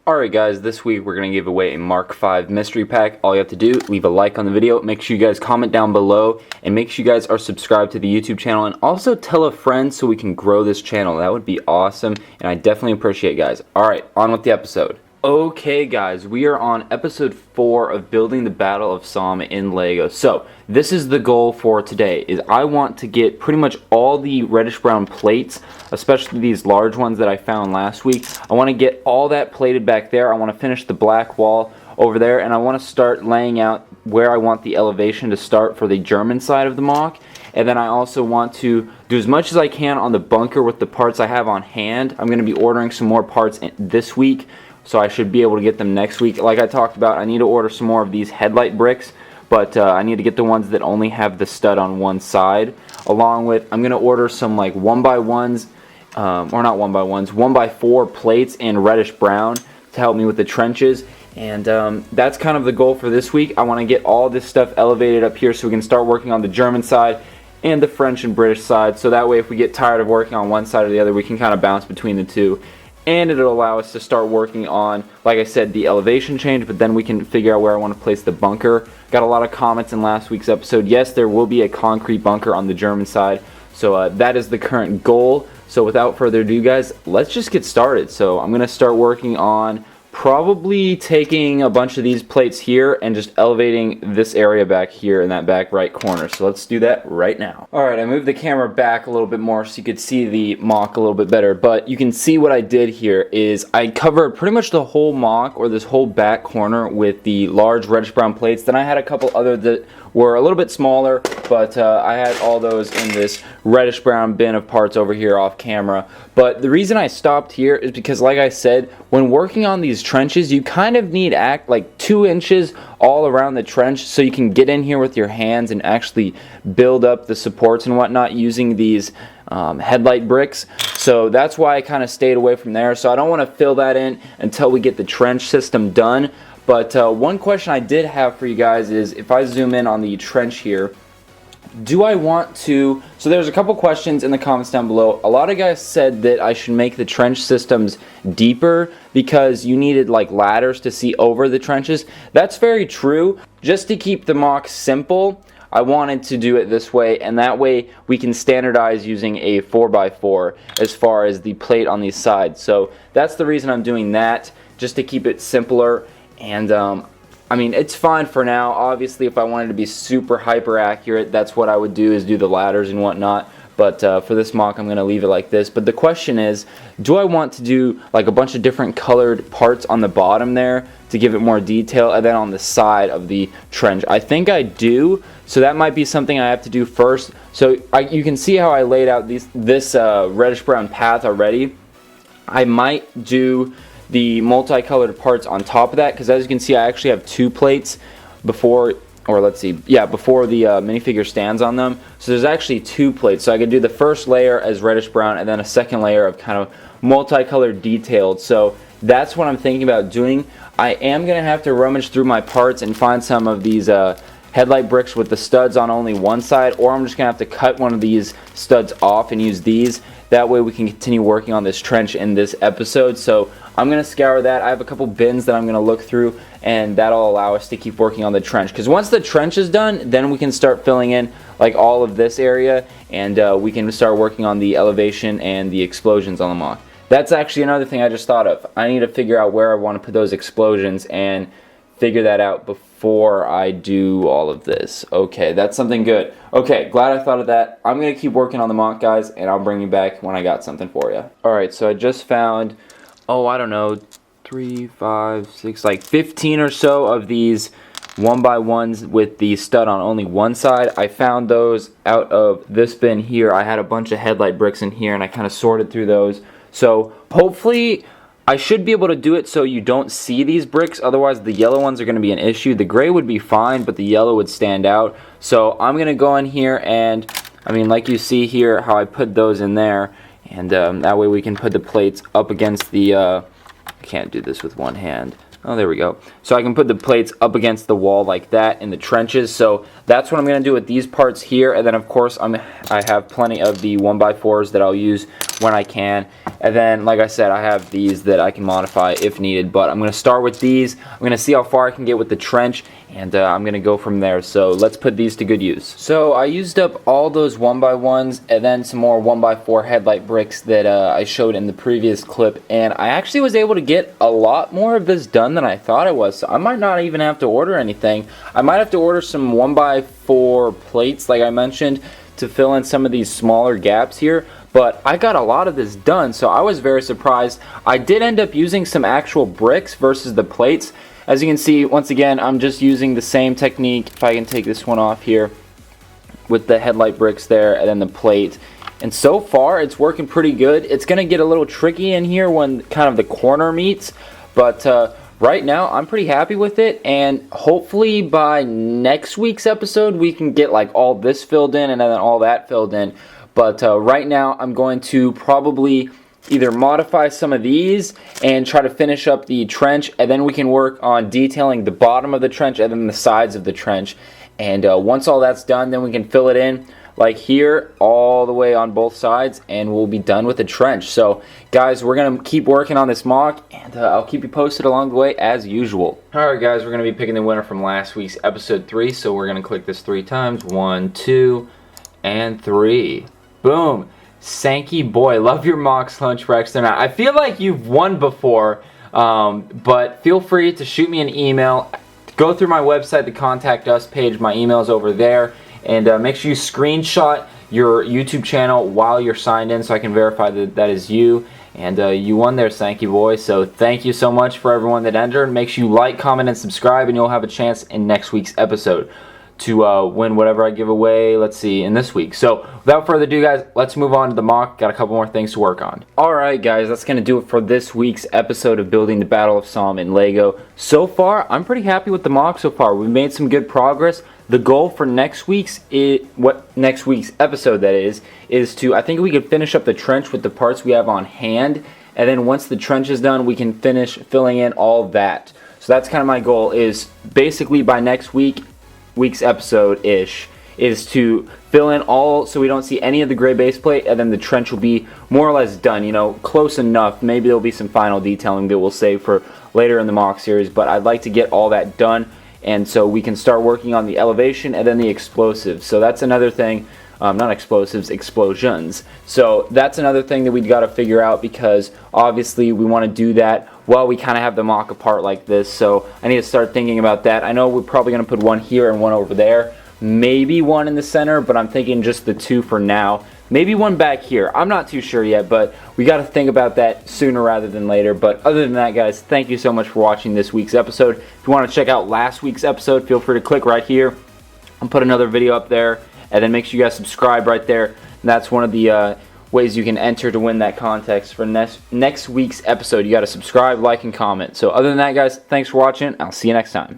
Alright guys, this week we're going to give away a Mark V mystery pack. All you have to do, leave a like on the video, make sure you guys comment down below, and make sure you guys are subscribed to the YouTube channel, and also tell a friend so we can grow this channel. That would be awesome, and I definitely appreciate it, guys. Alright, on with the episode. Okay guys, we are on episode 4 of building the Battle of Somme in Lego. So, this is the goal for today, is I want to get pretty much all the reddish brown plates, especially these large ones that I found last week. I want to get all that plated back there. I want to finish the black wall over there, and I want to start laying out where I want the elevation to start for the German side of the mock. And then I also want to do as much as I can on the bunker with the parts I have on hand. I'm going to be ordering some more parts this week, so I should be able to get them next week. Like I talked about, I need to order some more of these headlight bricks, but I need to get the ones that only have the stud on one side. Along with, I'm going to order some like 1x1s, or not 1x1s, 1x4 plates in reddish brown to help me with the trenches. And that's kind of the goal for this week. I want to get all this stuff elevated up here so we can start working on the German side and the French and British side. So that way if we get tired of working on one side or the other, we can kind of bounce between the two. And it'll allow us to start working on, like I said, the elevation change, but then we can figure out where I want to place the bunker. Got a lot of comments in last week's episode. Yes, there will be a concrete bunker on the German side, so that is the current goal. So without further ado, guys, let's just get started. So I'm going to start working on probably taking a bunch of these plates here and just elevating this area back here in that back right corner. So let's do that right now. Alright, I moved the camera back a little bit more so you could see the mock a little bit better, but you can see what I did here is I covered pretty much the whole mock, or this whole back corner, with the large reddish brown plates. Then I had a couple other that were a little bit smaller, but I had all those in this reddish brown bin of parts over here off camera. But the reason I stopped here is because, like I said, when working on these trenches, you kind of need like 2 inches all around the trench so you can get in here with your hands and actually build up the supports and whatnot using these headlight bricks. So that's why I kind of stayed away from there. So I don't want to fill that in until we get the trench system done. But one question I did have for you guys is, if I zoom in on the trench here, do I want to, so there's a couple questions in the comments down below. A lot of guys said that I should make the trench systems deeper because you needed like ladders to see over the trenches. That's very true. Just to keep the mock simple, I wanted to do it this way, and that way we can standardize using a 4x4 as far as the plate on these sides. So that's the reason I'm doing that, just to keep it simpler. And I mean, it's fine for now. Obviously, if I wanted to be super hyper accurate, that's what I would do, is do the ladders and whatnot. But for this mock, I'm going to leave it like this. But the question is, do I want to do like a bunch of different colored parts on the bottom there to give it more detail, and then on the side of the trench? I think I do, so that might be something I have to do first. So you can see how I laid out this reddish brown path already. I might do the multicolored parts on top of that, because as you can see, I actually have 2 plates before, or let's see, yeah, before the minifigure stands on them. So there's actually 2 plates, so I could do the first layer as reddish brown and then a second layer of kind of multicolored detailed. So that's what I'm thinking about doing. I am going to have to rummage through my parts and find some of these headlight bricks with the studs on only one side, or I'm just going to have to cut one of these studs off and use these. That way we can continue working on this trench in this episode. So I'm going to scour that. I have a couple bins that I'm going to look through, and that'll allow us to keep working on the trench. Because once the trench is done, then we can start filling in like all of this area, and we can start working on the elevation and the explosions on the mock. That's actually another thing I just thought of. I need to figure out where I want to put those explosions and figure that out before I do all of this. Okay, that's something good. Okay, glad I thought of that. I'm going to keep working on the mock, guys, and I'll bring you back when I got something for you. Alright, so I just found, I don't know, 3, 5, 6, like 15 or so of these 1x1s with the stud on only one side. I found those out of this bin here. I had a bunch of headlight bricks in here, and I kind of sorted through those. So hopefully I should be able to do it so you don't see these bricks. Otherwise, the yellow ones are going to be an issue. The gray would be fine, but the yellow would stand out. So I'm going to go in here, and I mean, like you see here how I put those in there, and that way we can put the plates up against the I can't do this with one hand. Oh, there we go. So I can put the plates up against the wall like that in the trenches. So that's what I'm going to do with these parts here. And then, of course, I have plenty of the 1x4s that I'll use when I can. And then, like I said, I have these that I can modify if needed. But I'm going to start with these. I'm going to see how far I can get with the trench. And I'm going to go from there. So let's put these to good use. So I used up all those 1x1s and then some more 1x4 headlight bricks that I showed in the previous clip. And I actually was able to get a lot more of this done than I thought I was. So I might not even have to order anything. I might have to order some 1x4 plates like I mentioned to fill in some of these smaller gaps here. But I got a lot of this done, so I was very surprised. I did end up using some actual bricks versus the plates. As you can see, once again, I'm just using the same technique. If I can take this one off here with the headlight bricks there and then the plate. And so far, it's working pretty good. It's going to get a little tricky in here when kind of the corner meets. But right now, I'm pretty happy with it. And hopefully by next week's episode, we can get like all this filled in and then all that filled in. But right now, I'm going to probably either modify some of these and try to finish up the trench, and then we can work on detailing the bottom of the trench and then the sides of the trench. And once all that's done, then we can fill it in like here all the way on both sides, and we'll be done with the trench. So guys, we're gonna keep working on this mock, and I'll keep you posted along the way as usual. Alright guys, we're gonna be picking the winner from last week's episode 3. So we're gonna click this 3 times. 1, 2, and 3. Boom. Sankey boy, love your mocks, Lunch Rex. I feel like you've won before, but feel free to shoot me an email. Go through my website, the Contact Us page. My email's over there. And make sure you screenshot your YouTube channel while you're signed in so I can verify that that is you. And you won there, Sankey boy. So thank you so much for everyone that entered. Make sure you like, comment, and subscribe, and you'll have a chance in next week's episode to win whatever I give away, let's see, in this week. So without further ado guys, let's move on to the mock. Got a couple more things to work on. Alright guys, that's going to do it for this week's episode of building the Battle of Somme in Lego. So far, I'm pretty happy with the mock so far. We've made some good progress. The goal for next week's episode that is to, I think we could finish up the trench with the parts we have on hand, and then once the trench is done, we can finish filling in all that. So that's kind of my goal, is basically by next week's episode-ish, is to fill in all so we don't see any of the gray base plate, and then the trench will be more or less done, you know, close enough. Maybe there'll be some final detailing that we'll save for later in the mock series, but I'd like to get all that done, and so we can start working on the elevation and then the explosives. So that's another thing, not explosives, explosions. So that's another thing that we've got to figure out, because obviously we want to do that while we kind of have the mock apart like this. So I need to start thinking about that. I know we're probably going to put one here and one over there, maybe one in the center, but I'm thinking just the 2 for now. Maybe one back here. I'm not too sure yet, but we got to think about that sooner rather than later. But other than that, guys, thank you so much for watching this week's episode. If you want to check out last week's episode, feel free to click right here. I'll put another video up there, and then make sure you guys subscribe right there. And that's one of the ways you can enter to win that contest for next week's episode. You got to subscribe, like, and comment. So other than that, guys, thanks for watching. I'll see you next time.